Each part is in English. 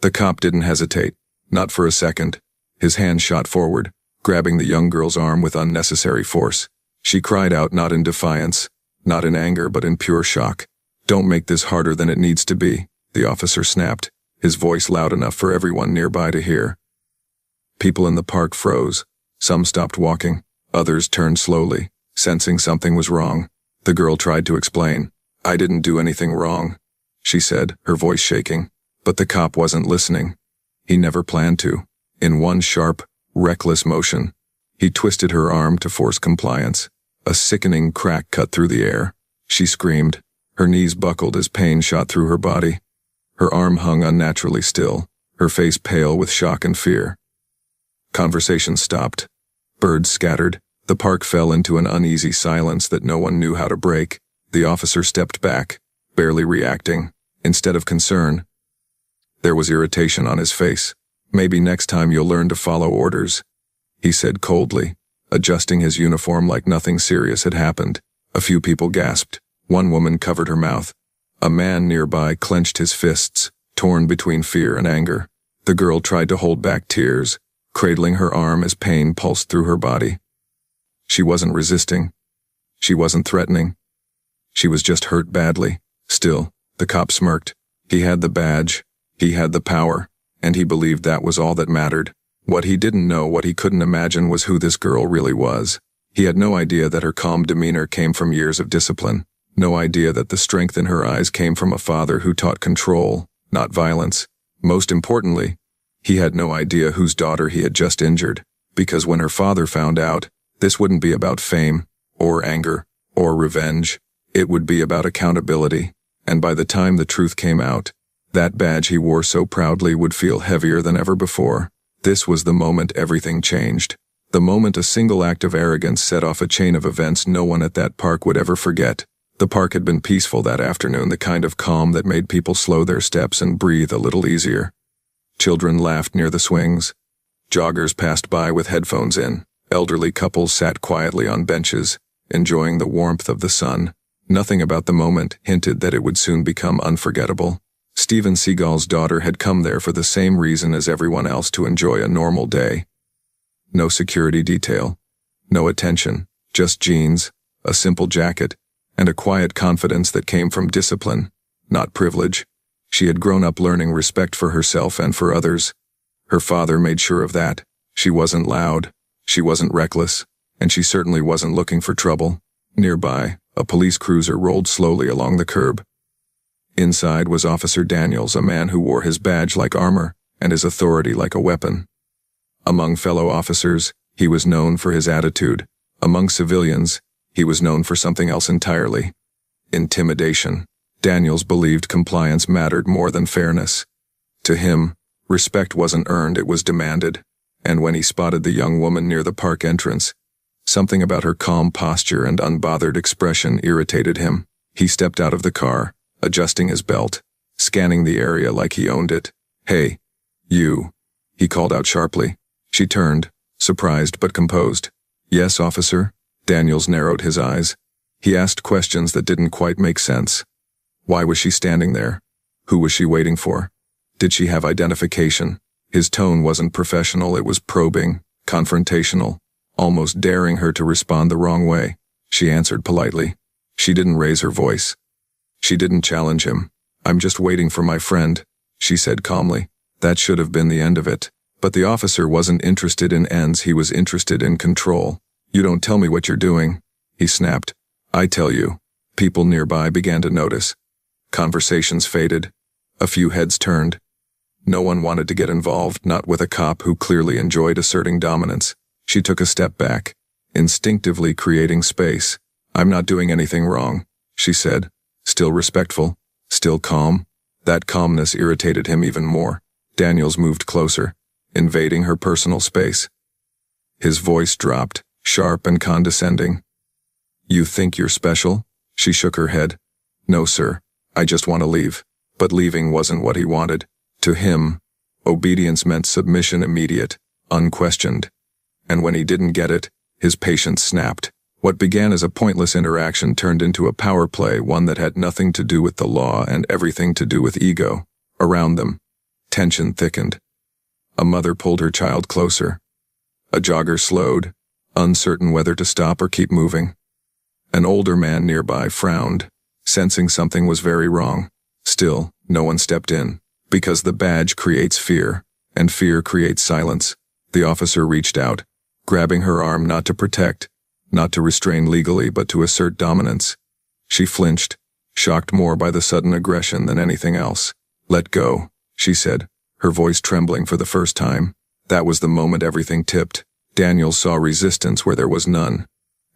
The cop didn't hesitate. Not for a second. His hand shot forward, grabbing the young girl's arm with unnecessary force. She cried out, not in defiance, not in anger, but in pure shock. "Don't make this harder than it needs to be," the officer snapped, his voice loud enough for everyone nearby to hear. People in the park froze. Some stopped walking. Others turned slowly, sensing something was wrong. The girl tried to explain. "I didn't do anything wrong," she said, her voice shaking. But the cop wasn't listening. He never planned to. In one sharp, reckless motion, he twisted her arm to force compliance. A sickening crack cut through the air. She screamed. Her knees buckled as pain shot through her body. Her arm hung unnaturally still, her face pale with shock and fear. Conversation stopped. Birds scattered. The park fell into an uneasy silence that no one knew how to break. The officer stepped back, barely reacting. Instead of concern, there was irritation on his face. "Maybe next time you'll learn to follow orders," he said coldly, adjusting his uniform like nothing serious had happened. A few people gasped. One woman covered her mouth. A man nearby clenched his fists, torn between fear and anger. The girl tried to hold back tears, cradling her arm as pain pulsed through her body. She wasn't resisting. She wasn't threatening. She was just hurt badly. Still, the cop smirked. He had the badge. He had the power. And he believed that was all that mattered. What he didn't know, what he couldn't imagine, was who this girl really was. He had no idea that her calm demeanor came from years of discipline. No idea that the strength in her eyes came from a father who taught control, not violence. Most importantly, he had no idea whose daughter he had just injured. Because when her father found out, this wouldn't be about fame, or anger, or revenge. It would be about accountability. And by the time the truth came out, that badge he wore so proudly would feel heavier than ever before. This was the moment everything changed. The moment a single act of arrogance set off a chain of events no one at that park would ever forget. The park had been peaceful that afternoon, the kind of calm that made people slow their steps and breathe a little easier. Children laughed near the swings. Joggers passed by with headphones in. Elderly couples sat quietly on benches, enjoying the warmth of the sun. Nothing about the moment hinted that it would soon become unforgettable. Steven Seagal's daughter had come there for the same reason as everyone else, to enjoy a normal day. No security detail. No attention. Just jeans, a simple jacket, and a quiet confidence that came from discipline, not privilege. She had grown up learning respect for herself and for others. Her father made sure of that. She wasn't loud, she wasn't reckless, and she certainly wasn't looking for trouble. Nearby, a police cruiser rolled slowly along the curb. Inside was Officer Daniels, a man who wore his badge like armor and his authority like a weapon. Among fellow officers, he was known for his attitude. Among civilians, he was known for something else entirely. Intimidation. Daniels believed compliance mattered more than fairness. To him, respect wasn't earned, it was demanded. And when he spotted the young woman near the park entrance, something about her calm posture and unbothered expression irritated him. He stepped out of the car, adjusting his belt, scanning the area like he owned it. "Hey, you," he called out sharply. She turned, surprised but composed. "Yes, officer?" Daniels narrowed his eyes. He asked questions that didn't quite make sense. Why was she standing there? Who was she waiting for? Did she have identification? His tone wasn't professional, it was probing, confrontational, almost daring her to respond the wrong way. She answered politely. She didn't raise her voice. She didn't challenge him. "I'm just waiting for my friend," she said calmly. That should have been the end of it. But the officer wasn't interested in ends, he was interested in control. "You don't tell me what you're doing," he snapped. "I tell you." People nearby began to notice. Conversations faded. A few heads turned. No one wanted to get involved, not with a cop who clearly enjoyed asserting dominance. She took a step back, instinctively creating space. "I'm not doing anything wrong," she said, still respectful, still calm. That calmness irritated him even more. Daniels moved closer, invading her personal space. His voice dropped, sharp and condescending. "You think you're special?" She shook her head. "No, sir. I just want to leave." But leaving wasn't what he wanted. To him, obedience meant submission, immediate, unquestioned. And when he didn't get it, his patience snapped. What began as a pointless interaction turned into a power play, one that had nothing to do with the law and everything to do with ego. Around them, Tension thickened. A mother pulled her child closer. A jogger slowed, uncertain whether to stop or keep moving. An older man nearby frowned, sensing something was very wrong. Still, no one stepped in, because the badge creates fear, and fear creates silence. The officer reached out, grabbing her arm not to protect, not to restrain legally, but to assert dominance. She flinched, shocked more by the sudden aggression than anything else. "Let go," she said, her voice trembling for the first time. That was the moment everything tipped. Daniel saw resistance where there was none.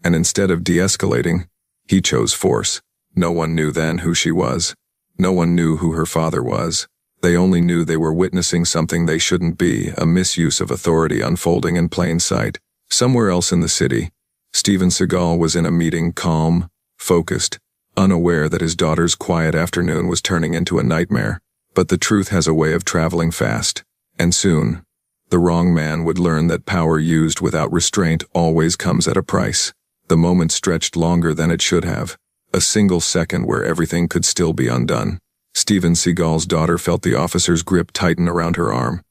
And instead of de-escalating, he chose force. No one knew then who she was. No one knew who her father was. They only knew they were witnessing something they shouldn't be, a misuse of authority unfolding in plain sight. Somewhere else in the city, Steven Seagal was in a meeting, calm, focused, unaware that his daughter's quiet afternoon was turning into a nightmare. But the truth has a way of traveling fast, and soon, the wrong man would learn that power used without restraint always comes at a price. The moment stretched longer than it should have, a single second where everything could still be undone. Steven Seagal's daughter felt the officer's grip tighten around her arm.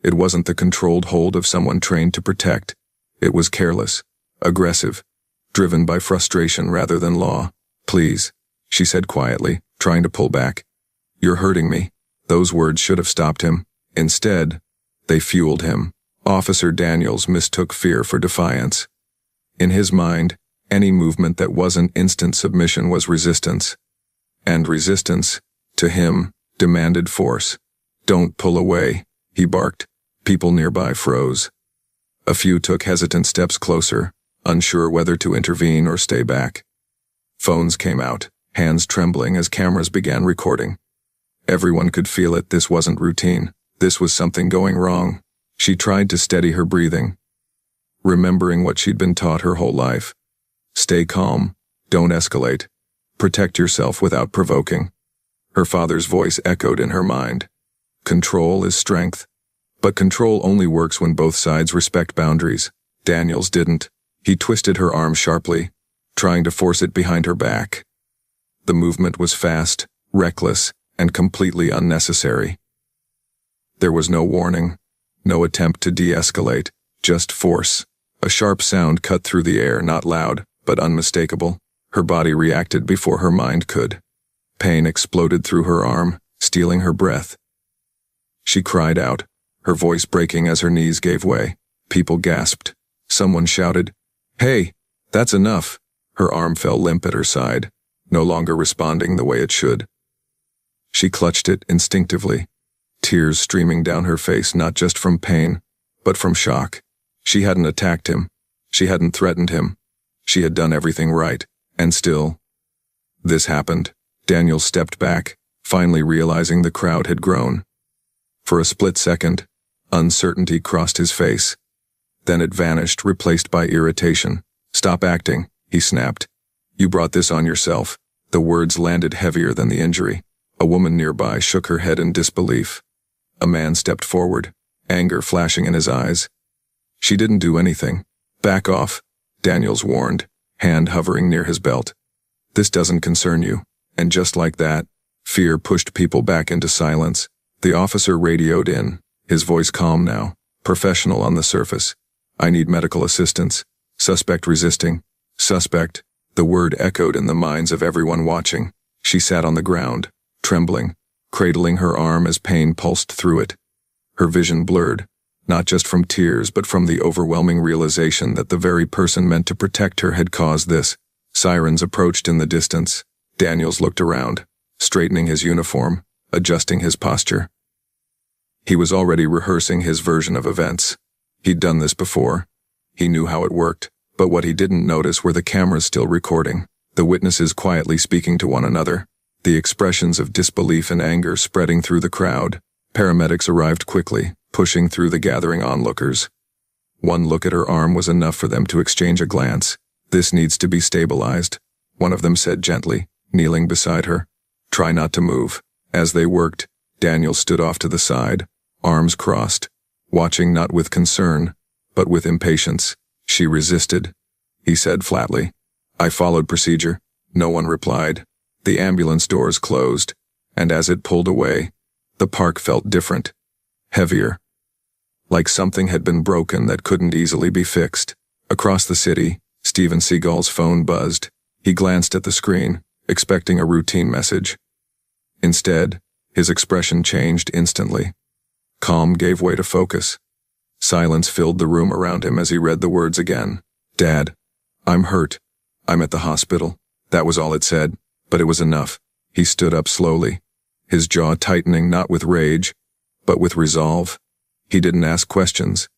It wasn't the controlled hold of someone trained to protect. It was careless, aggressive, driven by frustration rather than law. "Please," she said quietly, trying to pull back. "You're hurting me." Those words should have stopped him. Instead, they fueled him. Officer Daniels mistook fear for defiance. In his mind, any movement that wasn't instant submission was resistance. And resistance, to him, demanded force. "Don't pull away," he barked. People nearby froze. A few took hesitant steps closer, unsure whether to intervene or stay back. Phones came out, hands trembling as cameras began recording. Everyone could feel it. This wasn't routine. This was something going wrong. She tried to steady her breathing, remembering what she'd been taught her whole life. Stay calm. Don't escalate. Protect yourself without provoking. Her father's voice echoed in her mind. Control is strength. But control only works when both sides respect boundaries. Daniels didn't. He twisted her arm sharply, trying to force it behind her back. The movement was fast, reckless, and completely unnecessary. There was no warning, no attempt to de-escalate, just force. A sharp sound cut through the air, not loud, but unmistakable. Her body reacted before her mind could. Pain exploded through her arm, stealing her breath. She cried out, her voice breaking as her knees gave way. People gasped. Someone shouted, "Hey, that's enough." Her arm fell limp at her side, no longer responding the way it should. She clutched it instinctively, tears streaming down her face not just from pain, but from shock. She hadn't attacked him. She hadn't threatened him. She had done everything right, and still. This happened. Daniel stepped back, finally realizing the crowd had grown. For a split second, uncertainty crossed his face. Then it vanished, replaced by irritation. "Stop acting," he snapped. "You brought this on yourself." The words landed heavier than the injury. A woman nearby shook her head in disbelief. A man stepped forward, anger flashing in his eyes. "She didn't do anything." "Back off," Daniels warned, hand hovering near his belt. "This doesn't concern you." And just like that, fear pushed people back into silence. The officer radioed in, his voice calm now, professional on the surface. "I need medical assistance. Suspect resisting." Suspect. The word echoed in the minds of everyone watching. She sat on the ground, trembling, cradling her arm as pain pulsed through it. Her vision blurred, not just from tears but from the overwhelming realization that the very person meant to protect her had caused this. Sirens approached in the distance. Daniels looked around, straightening his uniform, adjusting his posture. He was already rehearsing his version of events. He'd done this before. He knew how it worked, but what he didn't notice were the cameras still recording, the witnesses quietly speaking to one another, the expressions of disbelief and anger spreading through the crowd. Paramedics arrived quickly, pushing through the gathering onlookers. One look at her arm was enough for them to exchange a glance. "This needs to be stabilized," one of them said gently, kneeling beside her. "Try not to move." As they worked, Daniel stood off to the side, arms crossed, watching not with concern, but with impatience. "She resisted," he said flatly. "I followed procedure." No one replied. The ambulance doors closed, and as it pulled away, the park felt different. heavier. Like something had been broken that couldn't easily be fixed. Across the city, Steven Seagal's phone buzzed. He glanced at the screen, expecting a routine message. Instead, his expression changed instantly. Calm gave way to focus. Silence filled the room around him as he read the words again. Dad, I'm hurt. I'm at the hospital. That was all it said, but it was enough. He stood up slowly, his jaw tightening not with rage, but with resolve. He didn't ask questions.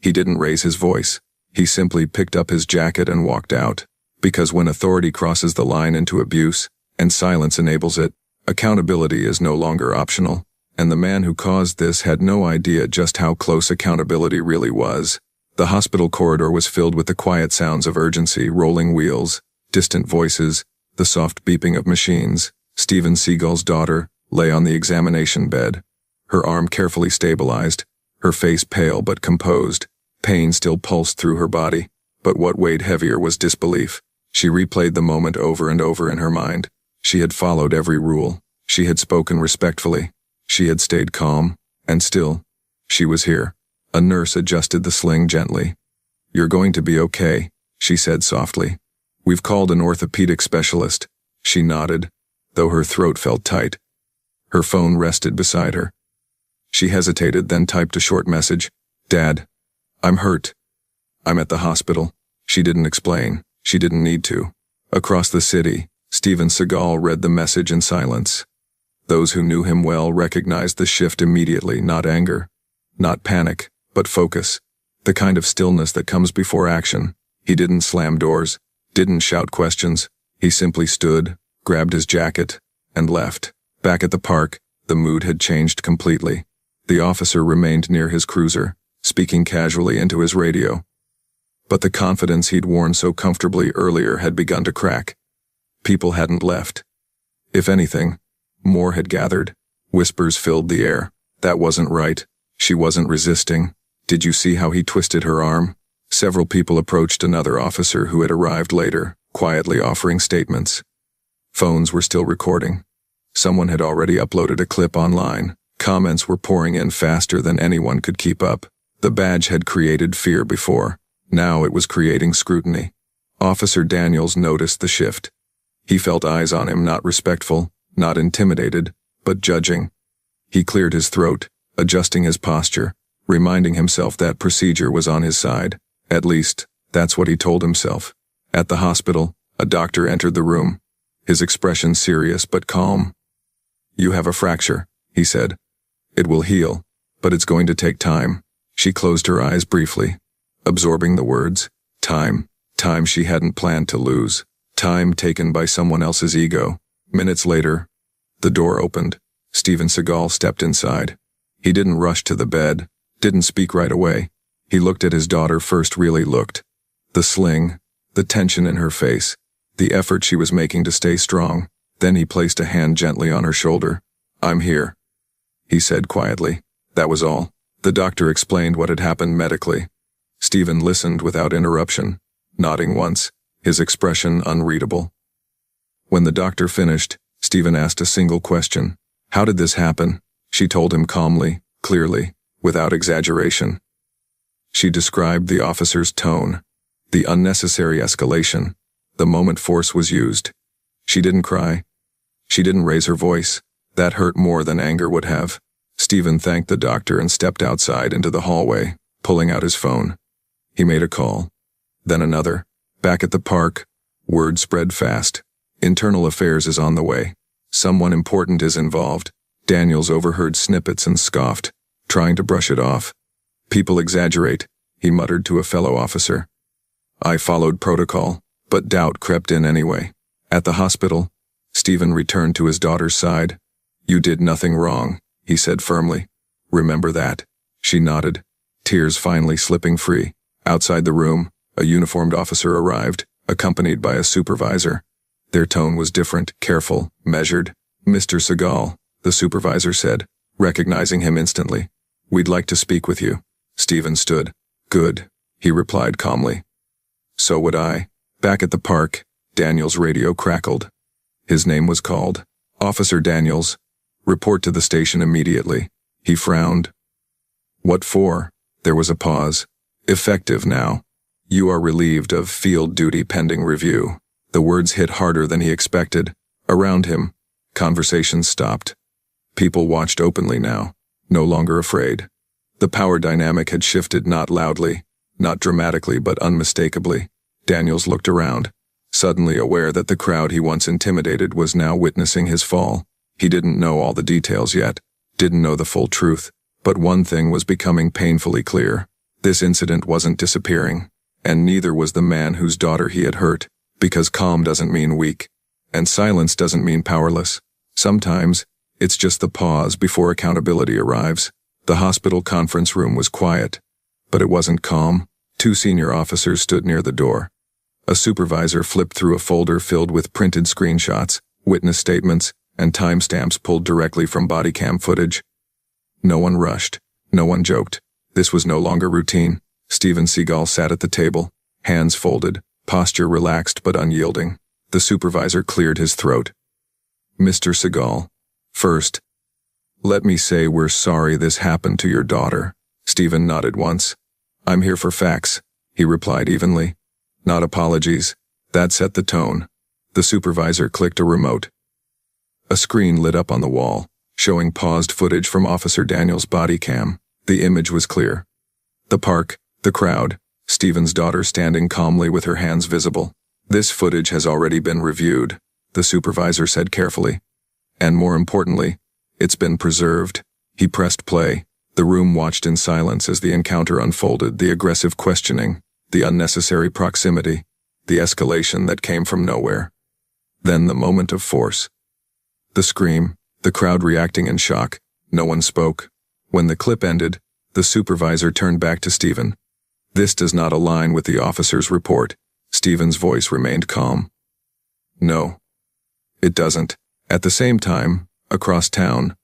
He didn't raise his voice. He simply picked up his jacket and walked out. Because when authority crosses the line into abuse, and silence enables it, accountability is no longer optional. And the man who caused this had no idea just how close accountability really was. The hospital corridor was filled with the quiet sounds of urgency, rolling wheels, distant voices, the soft beeping of machines. Steven Seagal's daughter lay on the examination bed, her arm carefully stabilized, her face pale but composed. Pain still pulsed through her body, but what weighed heavier was disbelief. She replayed the moment over and over in her mind. She had followed every rule. She had spoken respectfully. She had stayed calm, and still, she was here. A nurse adjusted the sling gently. You're going to be okay, she said softly. We've called an orthopedic specialist. She nodded, though her throat felt tight. Her phone rested beside her. She hesitated, then typed a short message. Dad, I'm hurt. I'm at the hospital. She didn't explain. She didn't need to. Across the city, Steven Seagal read the message in silence. Those who knew him well recognized the shift immediately, not anger, not panic, but focus. The kind of stillness that comes before action. He didn't slam doors, didn't shout questions. He simply stood, grabbed his jacket, and left. Back at the park, the mood had changed completely. The officer remained near his cruiser, speaking casually into his radio. But the confidence he'd worn so comfortably earlier had begun to crack. People hadn't left. If anything, more had gathered. Whispers filled the air. That wasn't right. She wasn't resisting. Did you see how he twisted her arm? Several people approached another officer who had arrived later, quietly offering statements. Phones were still recording. Someone had already uploaded a clip online. Comments were pouring in faster than anyone could keep up. The badge had created fear before. Now it was creating scrutiny. Officer Daniels noticed the shift. He felt eyes on him, not respectful, not intimidated, but judging. He cleared his throat, adjusting his posture, reminding himself that procedure was on his side. At least, that's what he told himself. At the hospital, a doctor entered the room, his expression serious but calm. You have a fracture, he said. It will heal, but it's going to take time. She closed her eyes briefly, absorbing the words. Time. Time she hadn't planned to lose. Time taken by someone else's ego. Minutes later, the door opened. Steven Seagal stepped inside. He didn't rush to the bed, didn't speak right away. He looked at his daughter first, really looked. The sling, the tension in her face, the effort she was making to stay strong. Then he placed a hand gently on her shoulder. I'm here, he said quietly. That was all. The doctor explained what had happened medically. Steven listened without interruption, nodding once, his expression unreadable. When the doctor finished, Steven asked a single question. How did this happen? She told him calmly, clearly, without exaggeration. She described the officer's tone, the unnecessary escalation, the moment force was used. She didn't cry. She didn't raise her voice. That hurt more than anger would have. Steven thanked the doctor and stepped outside into the hallway, pulling out his phone. He made a call. Then another. Back at the park, word spread fast. Internal affairs is on the way. Someone important is involved. Daniels overheard snippets and scoffed, trying to brush it off. People exaggerate, he muttered to a fellow officer. I followed protocol, but doubt crept in anyway. At the hospital, Steven returned to his daughter's side. You did nothing wrong, he said firmly. Remember that. She nodded, tears finally slipping free. Outside the room, a uniformed officer arrived, accompanied by a supervisor. Their tone was different, careful, measured. Mr. Seagal, the supervisor said, recognizing him instantly. We'd like to speak with you. Steven stood. Good, he replied calmly. So would I. Back at the park, Daniels' radio crackled. His name was called. Officer Daniels. Report to the station immediately. He frowned. What for? There was a pause. Effective now. You are relieved of field duty pending review. The words hit harder than he expected. Around him, conversations stopped. People watched openly now, no longer afraid. The power dynamic had shifted, not loudly, not dramatically, but unmistakably. Daniels looked around, suddenly aware that the crowd he once intimidated was now witnessing his fall. He didn't know all the details yet, didn't know the full truth, but one thing was becoming painfully clear. This incident wasn't disappearing, and neither was the man whose daughter he had hurt, because calm doesn't mean weak, and silence doesn't mean powerless. Sometimes, it's just the pause before accountability arrives. The hospital conference room was quiet, but it wasn't calm. 2 senior officers stood near the door. A supervisor flipped through a folder filled with printed screenshots, witness statements, and timestamps pulled directly from body cam footage. No one rushed. No one joked. This was no longer routine. Steven Seagal sat at the table, hands folded, posture relaxed but unyielding. The supervisor cleared his throat. Mr. Seagal, first, let me say we're sorry this happened to your daughter. Steven nodded once. I'm here for facts, he replied evenly. Not apologies. That set the tone. The supervisor clicked a remote. A screen lit up on the wall, showing paused footage from Officer Daniels' body cam. The image was clear. The park, the crowd, Steven's daughter standing calmly with her hands visible. This footage has already been reviewed, the supervisor said carefully. And more importantly, it's been preserved. He pressed play. The room watched in silence as the encounter unfolded, the aggressive questioning, the unnecessary proximity, the escalation that came from nowhere. Then the moment of force. The scream, the crowd reacting in shock. No one spoke. When the clip ended, the supervisor turned back to Steven. This does not align with the officer's report. Steven's voice remained calm. No, it doesn't. At the same time, across town,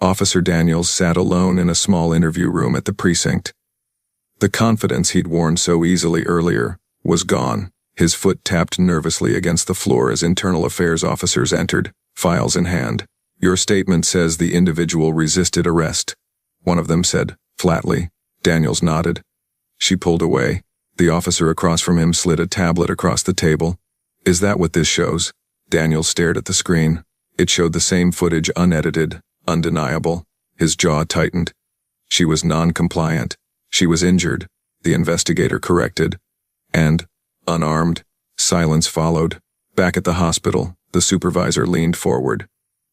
Officer Daniels sat alone in a small interview room at the precinct. The confidence he'd worn so easily earlier was gone. His foot tapped nervously against the floor as internal affairs officers entered, files in hand. Your statement says the individual resisted arrest, one of them said, flatly. Daniels nodded. She pulled away. The officer across from him slid a tablet across the table. Is that what this shows? Daniels stared at the screen. It showed the same footage, unedited, undeniable. His jaw tightened. She was non-compliant. She was injured, the investigator corrected. And, unarmed, silence followed. Back at the hospital, the supervisor leaned forward.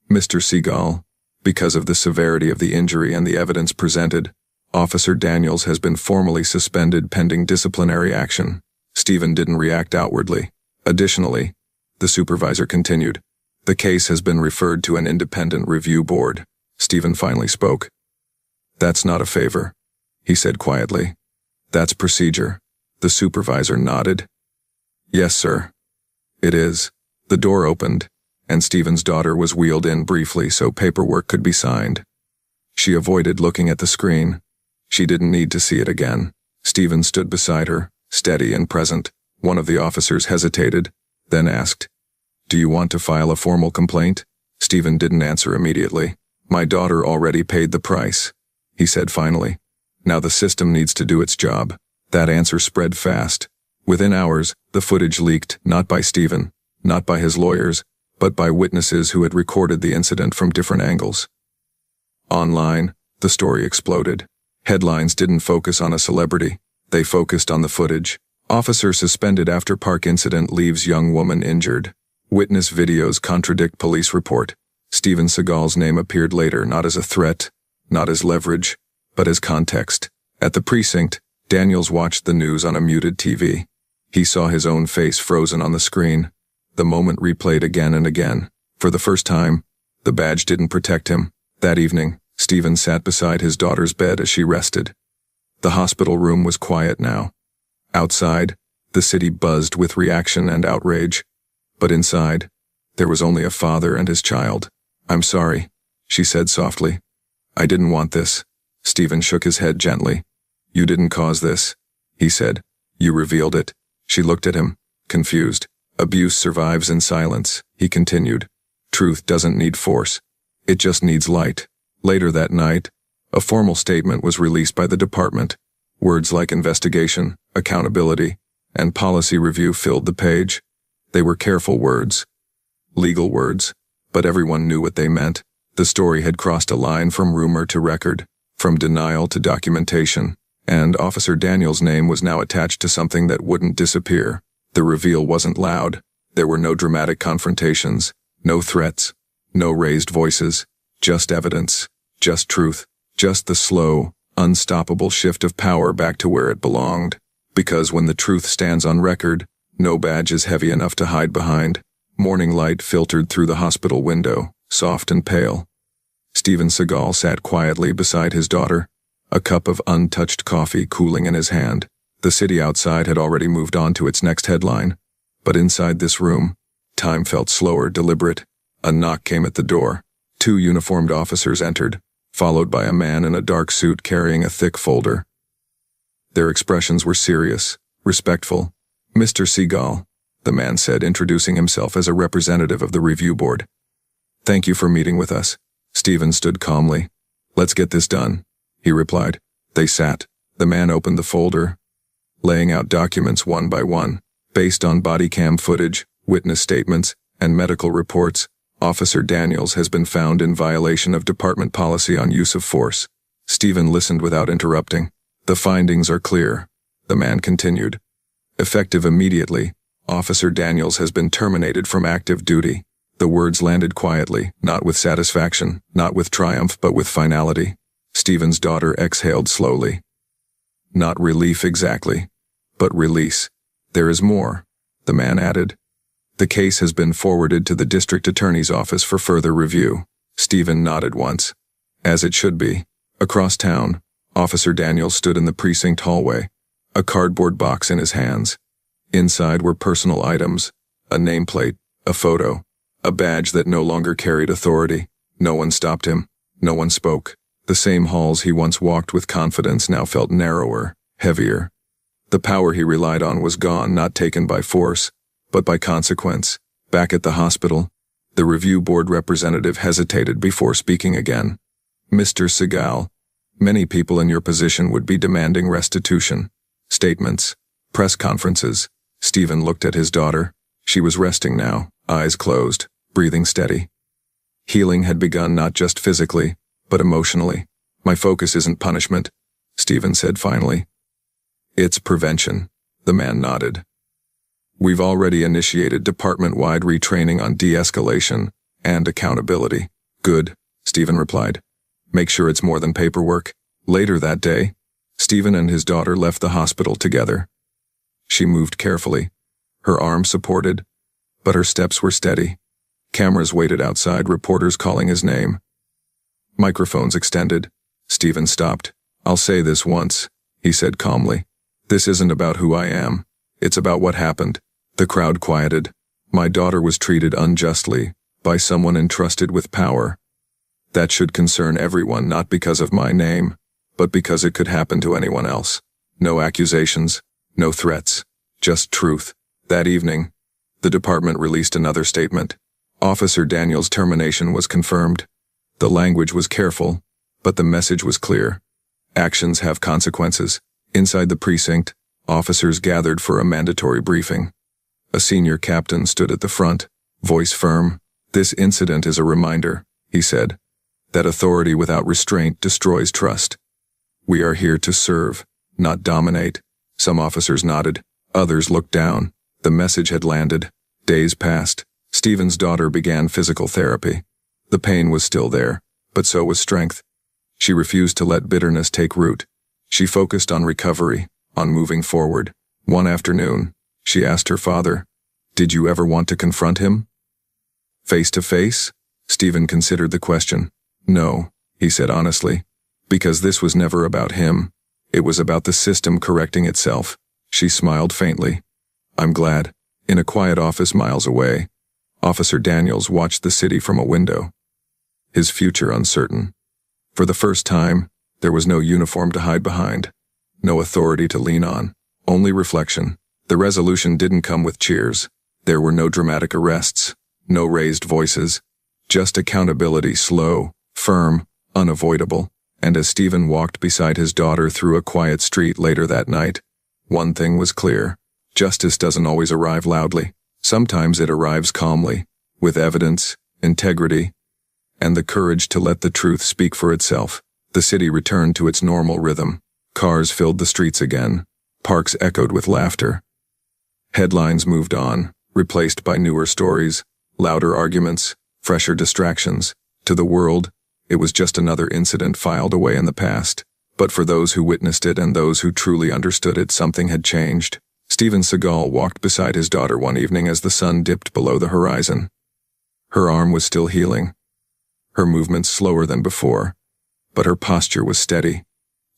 Mr. Seagal, because of the severity of the injury and the evidence presented, Officer Daniels has been formally suspended pending disciplinary action. Steven didn't react outwardly. Additionally, the supervisor continued, the case has been referred to an independent review board. Steven finally spoke. That's not a favor, he said quietly. That's procedure. The supervisor nodded. Yes, sir. It is. The door opened, and Steven's daughter was wheeled in briefly so paperwork could be signed. She avoided looking at the screen. She didn't need to see it again. Steven stood beside her, steady and present. One of the officers hesitated, then asked, Do you want to file a formal complaint? Steven didn't answer immediately. My daughter already paid the price, he said finally. Now the system needs to do its job. That answer spread fast. Within hours, the footage leaked, not by Steven, not by his lawyers, but by witnesses who had recorded the incident from different angles. Online, the story exploded. Headlines didn't focus on a celebrity. They focused on the footage. Officer suspended after park incident leaves young woman injured. Witness videos contradict police report. Steven Seagal's name appeared later not as a threat, not as leverage, but as context. At the precinct, Daniels watched the news on a muted TV. He saw his own face frozen on the screen. The moment replayed again and again. For the first time, the badge didn't protect him. That evening, Steven sat beside his daughter's bed as she rested. The hospital room was quiet now. Outside, the city buzzed with reaction and outrage. But inside, there was only a father and his child. I'm sorry, she said softly. I didn't want this. Steven shook his head gently. You didn't cause this, he said. You revealed it. She looked at him, confused. Abuse survives in silence, he continued. Truth doesn't need force. It just needs light. Later that night, A formal statement was released by the department. Words like investigation, accountability, and policy review filled the page. They were careful words, legal words, but everyone knew what they meant. The story had crossed a line from rumor to record, from denial to documentation, and Officer Daniels' name was now attached to something that wouldn't disappear. The reveal wasn't loud. There were no dramatic confrontations, no threats, no raised voices, just evidence, just truth, just the slow, unstoppable shift of power back to where it belonged. Because when the truth stands on record, no badge is heavy enough to hide behind. Morning light filtered through the hospital window, soft and pale. Steven Seagal sat quietly beside his daughter, a cup of untouched coffee cooling in his hand. The city outside had already moved on to its next headline. But inside this room, time felt slower, deliberate. A knock came at the door. 2 uniformed officers entered, followed by a man in a dark suit carrying a thick folder. Their expressions were serious, respectful. "Mr. Seagal," the man said, introducing himself as a representative of the review board. "Thank you for meeting with us." Steven stood calmly. "Let's get this done," he replied. They sat. The man opened the folder, laying out documents one by one. Based on body cam footage, witness statements, and medical reports, Officer Daniels has been found in violation of department policy on use of force. Steven listened without interrupting. "The findings are clear," the man continued. "Effective immediately, Officer Daniels has been terminated from active duty." The words landed quietly, not with satisfaction, not with triumph, but with finality. Steven's daughter exhaled slowly. Not relief exactly, but release. "There is more," the man added. "The case has been forwarded to the district attorney's office for further review." Steven nodded once. As it should be. Across town, Officer Daniels stood in the precinct hallway, a cardboard box in his hands. Inside were personal items, a nameplate, a photo, a badge that no longer carried authority. No one stopped him. No one spoke. The same halls he once walked with confidence now felt narrower, heavier. The power he relied on was gone, not taken by force, but by consequence. Back at the hospital, the review board representative hesitated before speaking again. "Mr. Seagal, many people in your position would be demanding restitution. Statements, press conferences." Steven looked at his daughter. She was resting now, eyes closed, breathing steady. Healing had begun not just physically, but emotionally. "My focus isn't punishment," Steven said finally. "It's prevention," the man nodded. "We've already initiated department-wide retraining on de-escalation and accountability." "Good," Steven replied. "Make sure it's more than paperwork." Later that day, Steven and his daughter left the hospital together. She moved carefully, her arm supported, but her steps were steady. Cameras waited outside, reporters calling his name. Microphones extended. Steven stopped. "I'll say this once," he said calmly. "This isn't about who I am. It's about what happened." The crowd quieted. "My daughter was treated unjustly by someone entrusted with power. That should concern everyone, not because of my name, but because it could happen to anyone else. No accusations, no threats, just truth." That evening, the department released another statement. Officer Daniels' termination was confirmed. The language was careful, but the message was clear. Actions have consequences. Inside the precinct, officers gathered for a mandatory briefing. A senior captain stood at the front, voice firm. "This incident is a reminder," he said, "that authority without restraint destroys trust. We are here to serve, not dominate." Some officers nodded. Others looked down. The message had landed. Days passed. Steven's daughter began physical therapy. The pain was still there, but so was strength. She refused to let bitterness take root. She focused on recovery, on moving forward. One afternoon, she asked her father, "Did you ever want to confront him?" Face to face? Steven considered the question. "No," he said honestly, "because this was never about him. It was about the system correcting itself." She smiled faintly. "I'm glad." In a quiet office miles away, Officer Daniels watched the city from a window. His future uncertain. For the first time, there was no uniform to hide behind, no authority to lean on, only reflection. The resolution didn't come with cheers. There were no dramatic arrests, no raised voices, just accountability, slow, firm, unavoidable. And as Stephen walked beside his daughter through a quiet street later that night, one thing was clear. Justice doesn't always arrive loudly. Sometimes it arrives calmly, with evidence, integrity, and the courage to let the truth speak for itself. The city returned to its normal rhythm. Cars filled the streets again. Parks echoed with laughter. Headlines moved on, replaced by newer stories, louder arguments, fresher distractions. To the world, it was just another incident filed away in the past. But for those who witnessed it and those who truly understood it, something had changed. Steven Seagal walked beside his daughter one evening as the sun dipped below the horizon. Her arm was still healing, her movements slower than before, but her posture was steady,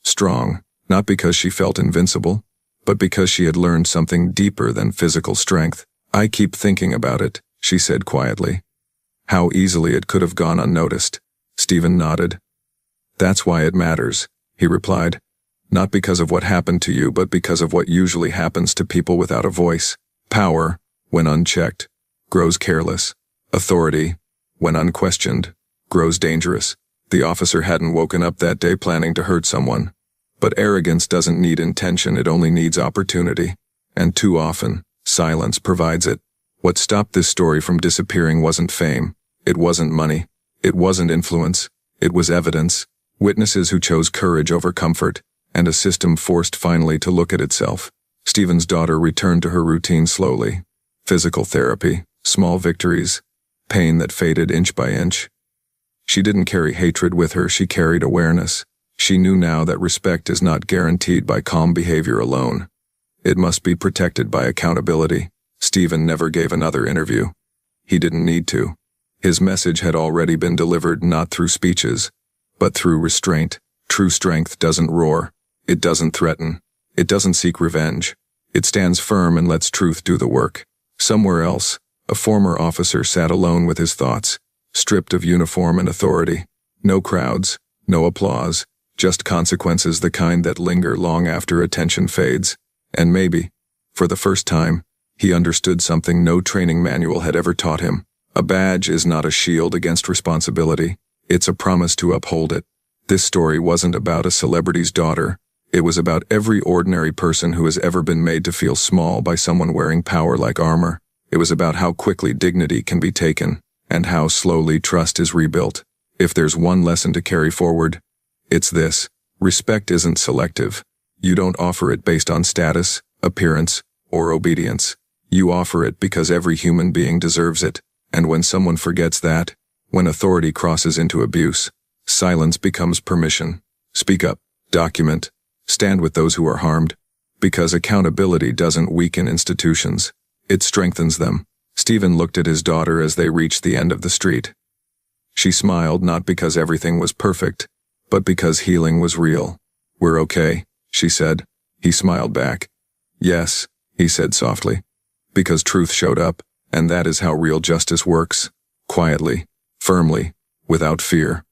strong, not because she felt invincible, but because she had learned something deeper than physical strength. "I keep thinking about it," she said quietly. "How easily it could have gone unnoticed." Stephen nodded. "That's why it matters," he replied. "Not because of what happened to you, but because of what usually happens to people without a voice. Power, when unchecked, grows careless. Authority, when unquestioned, grows dangerous." The officer hadn't woken up that day planning to hurt someone. But arrogance doesn't need intention, it only needs opportunity. And too often, silence provides it. What stopped this story from disappearing wasn't fame. It wasn't money. It wasn't influence. It was evidence. Witnesses who chose courage over comfort, and a system forced finally to look at itself. Stephen's daughter returned to her routine slowly. Physical therapy, small victories, pain that faded inch by inch. She didn't carry hatred with her, she carried awareness. She knew now that respect is not guaranteed by calm behavior alone. It must be protected by accountability. Stephen never gave another interview. He didn't need to. His message had already been delivered, not through speeches, but through restraint. True strength doesn't roar. It doesn't threaten. It doesn't seek revenge. It stands firm and lets truth do the work. Somewhere else, a former officer sat alone with his thoughts, stripped of uniform and authority. No crowds, no applause, just consequences, the kind that linger long after attention fades. And maybe, for the first time, he understood something no training manual had ever taught him. A badge is not a shield against responsibility. It's a promise to uphold it. This story wasn't about a celebrity's daughter. It was about every ordinary person who has ever been made to feel small by someone wearing power like armor. It was about how quickly dignity can be taken, and how slowly trust is rebuilt. If there's one lesson to carry forward, it's this: respect isn't selective. You don't offer it based on status, appearance, or obedience. You offer it because every human being deserves it. And when someone forgets that, when authority crosses into abuse, silence becomes permission. Speak up, document, stand with those who are harmed. Because accountability doesn't weaken institutions, it strengthens them. Stephen looked at his daughter as they reached the end of the street. She smiled, not because everything was perfect, but because healing was real. "We're okay," she said. He smiled back. "Yes," he said softly. "Because truth showed up, and that is how real justice works. Quietly, firmly, without fear."